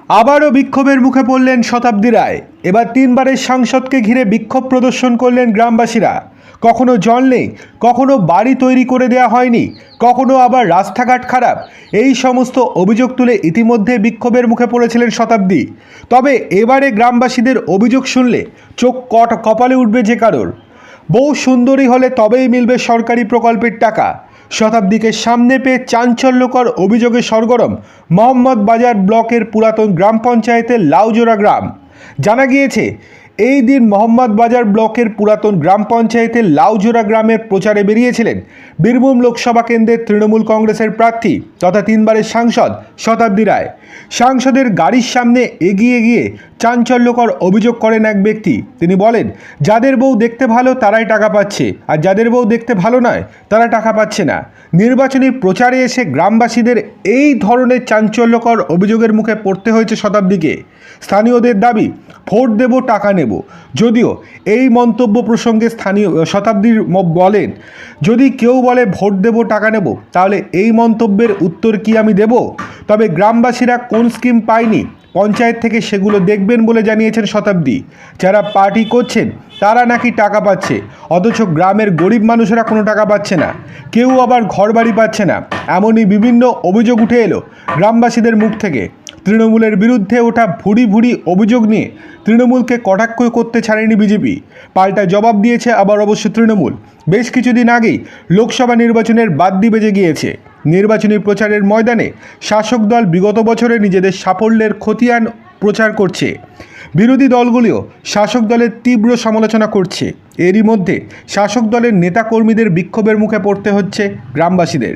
আবারও বিক্ষোভের মুখে পড়লেন শতাব্দী রায়। এবার তিনবারের সাংসদকে ঘিরে বিক্ষোভ প্রদর্শন করলেন গ্রামবাসীরা। কখনো জল নেই, কখনো বাড়ি তৈরি করে দেওয়া হয়নি, কখনো আবার রাস্তাঘাট খারাপ। এই সমস্ত অভিযোগ তুলে ইতিমধ্যে বিক্ষোভের মুখে পড়েছিলেন শতাব্দী। তবে এবারে গ্রামবাসীদের অভিযোগ শুনলে চোখ কপালে উঠবে যে কারোর। বউ সুন্দরী হলে তবেই মিলবে সরকারি প্রকল্পের টাকা। শতাব্দীকে সামনে পেয়ে চাঞ্চল্যকর অভিযোগে সরগরম মোহাম্মদ বাজার ব্লকের পুরাতন গ্রাম পঞ্চায়েতের লাউজোড়া গ্রাম। জানা গিয়েছে এই দিন মোহাম্মদ বাজার ব্লকের পুরাতন গ্রাম পঞ্চায়েতের লাউজোড়া গ্রামের প্রচারে বেরিয়েছিলেন বীরভূম লোকসভা কেন্দ্রের তৃণমূল কংগ্রেসের প্রার্থী তথা তিনবারের সাংসদ শতাব্দী রায়। সাংসদের গাড়ির সামনে এগিয়ে গিয়ে চাঞ্চল্যকর অভিযোগ করেন এক ব্যক্তি। তিনি বলেন, যাদের বউ দেখতে ভালো তারাই টাকা পাচ্ছে, আর যাদের বউ দেখতে ভালো নয় তারা টাকা পাচ্ছে না। নির্বাচনী প্রচারে এসে গ্রামবাসীদের এই ধরনের চাঞ্চল্যকর অভিযোগের মুখে পড়তে হয়েছে শতাব্দীকে। স্থানীয়দের দাবি, ভোট দেব টাকা নেব। যদিও এই মন্তব্য প্রসঙ্গে স্থানীয় শতাব্দীর বলেন, যদি কেউ বলে ভোট দেব টাকা নেব, তাহলে এই মন্তব্যের উত্তর কি আমি দেব? তবে গ্রামবাসীরা কোন স্কিম পায়নি পঞ্চায়েত থেকে সেগুলো দেখবেন বলে জানিয়েছেন শতাব্দী। যারা পার্টি করছেন তারা নাকি টাকা পাচ্ছে, অথচ গ্রামের গরিব মানুষেরা কোনো টাকা পাচ্ছে না, কেউ আবার ঘরবাড়ি পাচ্ছে না। এমনই বিভিন্ন অভিযোগ উঠে এলো গ্রামবাসীদের মুখ থেকে। তৃণমূলের বিরুদ্ধে ওঠা ভুরি ভুরি অভিযোগ নিয়ে তৃণমূলকে কটাক্ষ করতে ছাড়েনি বিজেপি, পাল্টা জবাব দিয়েছে আবার অবশ্য তৃণমূল। বেশ কিছুদিন আগেই লোকসভা নির্বাচনের বাদ্যি বেজে গিয়েছে। নির্বাচনী প্রচারের ময়দানে শাসক দল বিগত বছরে নিজেদের সাফল্যের খতিয়ান প্রচার করছে। বিরোধী দলগুলিও শাসক দলের তীব্র সমালোচনা করছে। এরই মধ্যে শাসক দলের নেতাকর্মীদের বিক্ষোভের মুখে পড়তে হচ্ছে গ্রামবাসীদের।